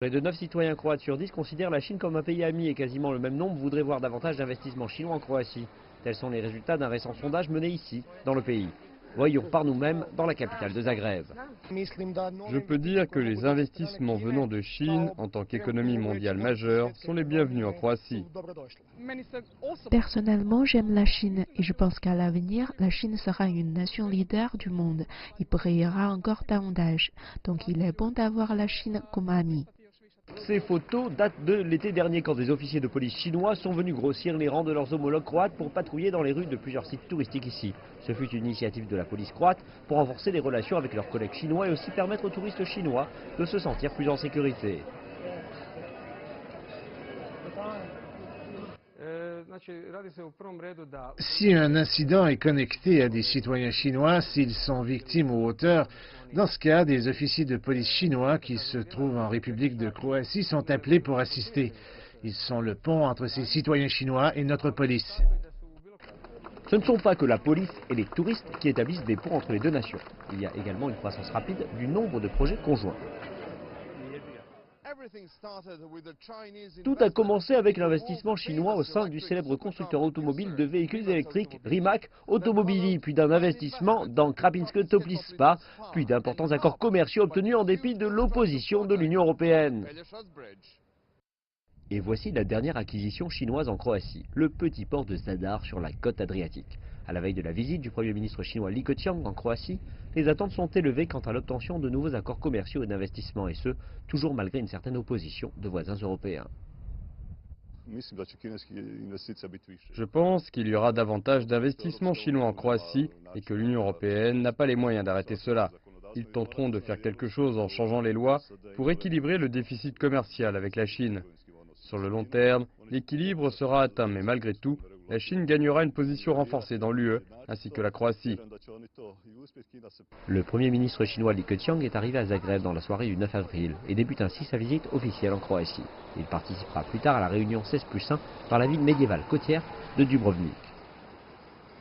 Près de 9 citoyens croates sur 10 considèrent la Chine comme un pays ami et quasiment le même nombre voudraient voir davantage d'investissements chinois en Croatie. Tels sont les résultats d'un récent sondage mené ici, dans le pays. Voyons par nous-mêmes dans la capitale de Zagreb. Je peux dire que les investissements venant de Chine, en tant qu'économie mondiale majeure, sont les bienvenus en Croatie. Personnellement, j'aime la Chine et je pense qu'à l'avenir, la Chine sera une nation leader du monde et brillera encore davantage. Donc il est bon d'avoir la Chine comme amie. Ces photos datent de l'été dernier quand des officiers de police chinois sont venus grossir les rangs de leurs homologues croates pour patrouiller dans les rues de plusieurs sites touristiques ici. Ce fut une initiative de la police croate pour renforcer les relations avec leurs collègues chinois et aussi permettre aux touristes chinois de se sentir plus en sécurité. Si un incident est connecté à des citoyens chinois, s'ils sont victimes ou auteurs, dans ce cas, des officiers de police chinois qui se trouvent en République de Croatie sont appelés pour assister. Ils sont le pont entre ces citoyens chinois et notre police. Ce ne sont pas que la police et les touristes qui établissent des ponts entre les deux nations. Il y a également une croissance rapide du nombre de projets conjoints. Tout a commencé avec l'investissement chinois au sein du célèbre constructeur automobile de véhicules électriques Rimac Automobili, puis d'un investissement dans Krapinske Toplispa, puis d'importants accords commerciaux obtenus en dépit de l'opposition de l'Union européenne. Et voici la dernière acquisition chinoise en Croatie, le petit port de Zadar sur la côte adriatique. À la veille de la visite du Premier ministre chinois Li Keqiang en Croatie, les attentes sont élevées quant à l'obtention de nouveaux accords commerciaux et d'investissement, et ce, toujours malgré une certaine opposition de voisins européens. Je pense qu'il y aura davantage d'investissements chinois en Croatie et que l'Union européenne n'a pas les moyens d'arrêter cela. Ils tenteront de faire quelque chose en changeant les lois pour équilibrer le déficit commercial avec la Chine. Sur le long terme, l'équilibre sera atteint, mais malgré tout, la Chine gagnera une position renforcée dans l'UE, ainsi que la Croatie. Le Premier ministre chinois Li Keqiang est arrivé à Zagreb dans la soirée du 9 avril et débute ainsi sa visite officielle en Croatie. Il participera plus tard à la réunion 16+1 par la ville médiévale côtière de Dubrovnik.